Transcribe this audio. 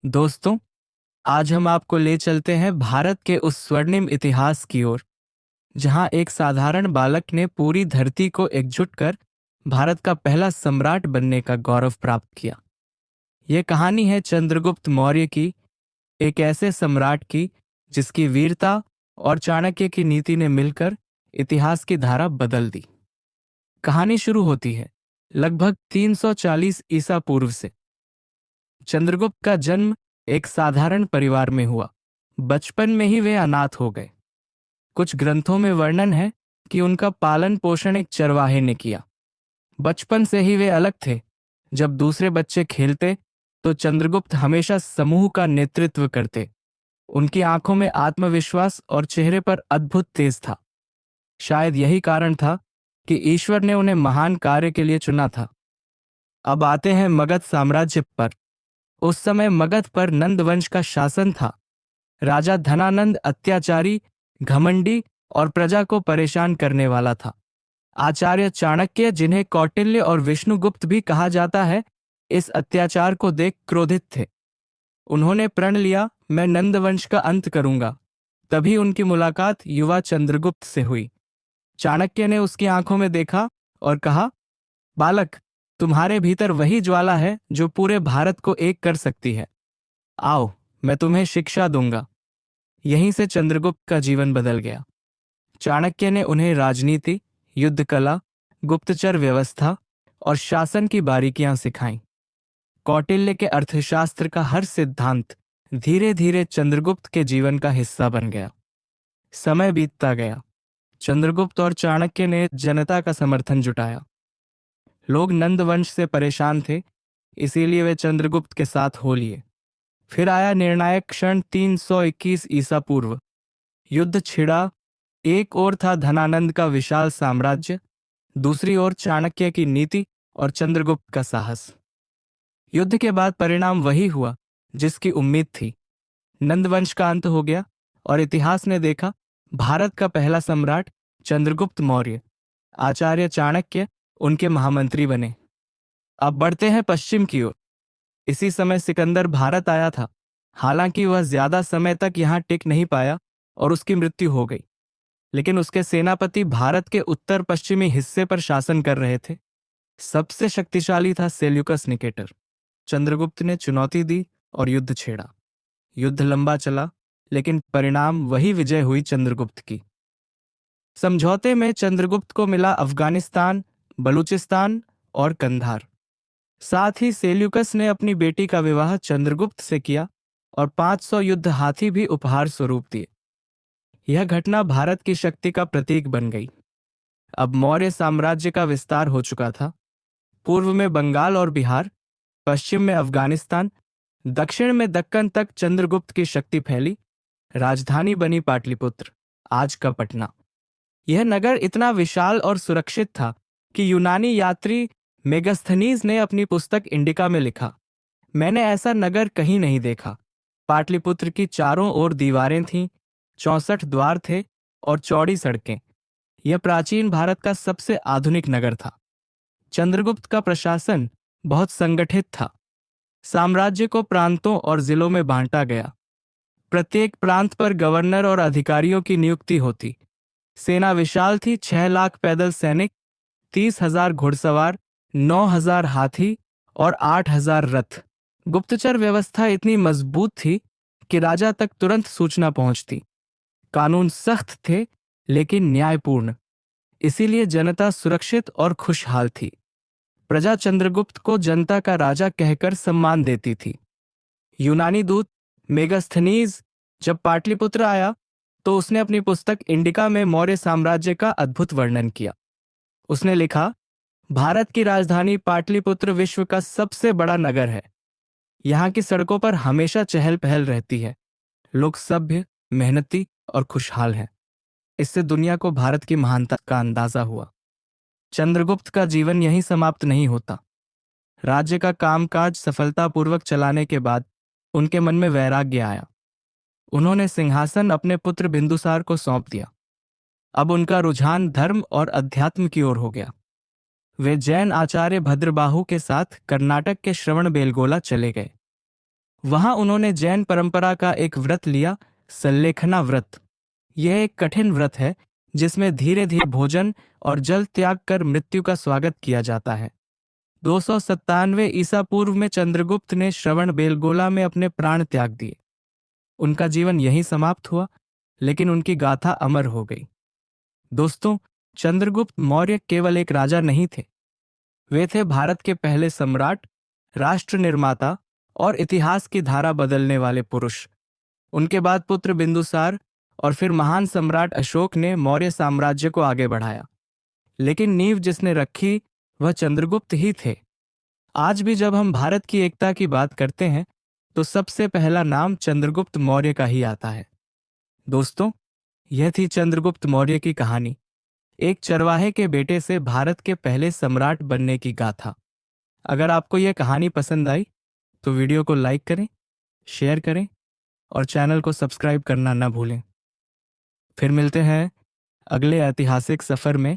दोस्तों, आज हम आपको ले चलते हैं भारत के उस स्वर्णिम इतिहास की ओर, जहां एक साधारण बालक ने पूरी धरती को एकजुट कर भारत का पहला सम्राट बनने का गौरव प्राप्त किया। यह कहानी है चंद्रगुप्त मौर्य की, एक ऐसे सम्राट की जिसकी वीरता और चाणक्य की नीति ने मिलकर इतिहास की धारा बदल दी। कहानी शुरू होती है लगभग 340 ईसा पूर्व से। चंद्रगुप्त का जन्म एक साधारण परिवार में हुआ। बचपन में ही वे अनाथ हो गए। कुछ ग्रंथों में वर्णन है कि उनका पालन पोषण एक चरवाहे ने किया। बचपन से ही वे अलग थे। जब दूसरे बच्चे खेलते तो चंद्रगुप्त हमेशा समूह का नेतृत्व करते। उनकी आंखों में आत्मविश्वास और चेहरे पर अद्भुत तेज था। शायद यही कारण था कि ईश्वर ने उन्हें महान कार्य के लिए चुना था। अब आते हैं मगध साम्राज्य पर। उस समय मगध पर नंद वंश का शासन था। राजा धनानंद अत्याचारी, घमंडी और प्रजा को परेशान करने वाला था। आचार्य चाणक्य, जिन्हें कौटिल्य और विष्णुगुप्त भी कहा जाता है, इस अत्याचार को देख क्रोधित थे। उन्होंने प्रण लिया, मैं नंद वंश का अंत करूंगा। तभी उनकी मुलाकात युवा चंद्रगुप्त से हुई। चाणक्य ने उसकी आंखों में देखा और कहा, बालक, तुम्हारे भीतर वही ज्वाला है जो पूरे भारत को एक कर सकती है। आओ, मैं तुम्हें शिक्षा दूंगा। यहीं से चंद्रगुप्त का जीवन बदल गया। चाणक्य ने उन्हें राजनीति, युद्ध कला, गुप्तचर व्यवस्था और शासन की बारीकियां सिखाईं। कौटिल्य के अर्थशास्त्र का हर सिद्धांत धीरे धीरे चंद्रगुप्त के जीवन का हिस्सा बन गया। समय बीतता गया। चंद्रगुप्त और चाणक्य ने जनता का समर्थन जुटाया। लोग नंद वंश से परेशान थे, इसीलिए वे चंद्रगुप्त के साथ हो लिए। फिर आया निर्णायक क्षण 321 ईसा पूर्व। युद्ध छिड़ा। एक ओर था धनानंद का विशाल साम्राज्य, दूसरी ओर चाणक्य की नीति और चंद्रगुप्त का साहस। युद्ध के बाद परिणाम वही हुआ जिसकी उम्मीद थी। नंद वंश का अंत हो गया और इतिहास ने देखा भारत का पहला सम्राट चंद्रगुप्त मौर्य। आचार्य चाणक्य उनके महामंत्री बने। अब बढ़ते हैं पश्चिम की ओर। इसी समय सिकंदर भारत आया था। हालांकि वह ज्यादा समय तक यहां टिक नहीं पाया और उसकी मृत्यु हो गई। लेकिन उसके सेनापति भारत के उत्तर पश्चिमी हिस्से पर शासन कर रहे थे। सबसे शक्तिशाली था सेल्यूकस निकेटर। चंद्रगुप्त ने चुनौती दी और युद्ध छेड़ा। युद्ध लंबा चला, लेकिन परिणाम वही विजय हुई चंद्रगुप्त की। समझौते में चंद्रगुप्त को मिला अफगानिस्तान, बलूचिस्तान और कंधार। साथ ही सेल्यूकस ने अपनी बेटी का विवाह चंद्रगुप्त से किया और 500 युद्ध हाथी भी उपहार स्वरूप दिए। यह घटना भारत की शक्ति का प्रतीक बन गई। अब मौर्य साम्राज्य का विस्तार हो चुका था। पूर्व में बंगाल और बिहार, पश्चिम में अफगानिस्तान, दक्षिण में दक्कन तक चंद्रगुप्त की शक्ति फैली। राजधानी बनी पाटलिपुत्र, आज का पटना। यह नगर इतना विशाल और सुरक्षित था कि यूनानी यात्री मेगस्थनीज ने अपनी पुस्तक इंडिका में लिखा, मैंने ऐसा नगर कहीं नहीं देखा। पाटलिपुत्र की चारों ओर दीवारें थीं, 64 द्वार थे और चौड़ी सड़कें। यह प्राचीन भारत का सबसे आधुनिक नगर था। चंद्रगुप्त का प्रशासन बहुत संगठित था। साम्राज्य को प्रांतों और जिलों में बांटा गया। प्रत्येक प्रांत पर गवर्नर और अधिकारियों की नियुक्ति होती। सेना विशाल थी, 6 लाख पैदल सैनिक, 30,000 घुड़सवार, 9,000 हाथी और 8,000 रथ। गुप्तचर व्यवस्था इतनी मजबूत थी कि राजा तक तुरंत सूचना पहुंचती। कानून सख्त थे लेकिन न्यायपूर्ण, इसीलिए जनता सुरक्षित और खुशहाल थी। प्रजा चंद्रगुप्त को जनता का राजा कहकर सम्मान देती थी। यूनानी दूत मेगस्थनीज जब पाटलिपुत्र आया तो उसने अपनी पुस्तक इंडिका में मौर्य साम्राज्य का अद्भुत वर्णन किया। उसने लिखा, भारत की राजधानी पाटलिपुत्र विश्व का सबसे बड़ा नगर है। यहाँ की सड़कों पर हमेशा चहल पहल रहती है। लोग सभ्य, मेहनती और खुशहाल हैं। इससे दुनिया को भारत की महानता का अंदाजा हुआ। चंद्रगुप्त का जीवन यहीं समाप्त नहीं होता। राज्य का कामकाज सफलतापूर्वक चलाने के बाद उनके मन में वैराग्य आया। उन्होंने सिंहासन अपने पुत्र बिंदुसार को सौंप दिया। अब उनका रुझान धर्म और अध्यात्म की ओर हो गया। वे जैन आचार्य भद्रबाहु के साथ कर्नाटक के श्रवणबेलगोला चले गए। वहां उन्होंने जैन परंपरा का एक व्रत लिया, सल्लेखना व्रत। यह एक कठिन व्रत है जिसमें धीरे धीरे भोजन और जल त्याग कर मृत्यु का स्वागत किया जाता है। 297 ईसा पूर्व में चंद्रगुप्त ने श्रवण बेलगोला में अपने प्राण त्याग दिए। उनका जीवन यहीं समाप्त हुआ, लेकिन उनकी गाथा अमर हो गई। दोस्तों, चंद्रगुप्त मौर्य केवल एक राजा नहीं थे, वे थे भारत के पहले सम्राट, राष्ट्र निर्माता और इतिहास की धारा बदलने वाले पुरुष। उनके बाद पुत्र बिंदुसार और फिर महान सम्राट अशोक ने मौर्य साम्राज्य को आगे बढ़ाया, लेकिन नींव जिसने रखी वह चंद्रगुप्त ही थे। आज भी जब हम भारत की एकता की बात करते हैं तो सबसे पहला नाम चंद्रगुप्त मौर्य का ही आता है। दोस्तों, यह थी चंद्रगुप्त मौर्य की कहानी, एक चरवाहे के बेटे से भारत के पहले सम्राट बनने की गाथा। अगर आपको यह कहानी पसंद आई तो वीडियो को लाइक करें, शेयर करें और चैनल को सब्सक्राइब करना न भूलें। फिर मिलते हैं अगले ऐतिहासिक सफर में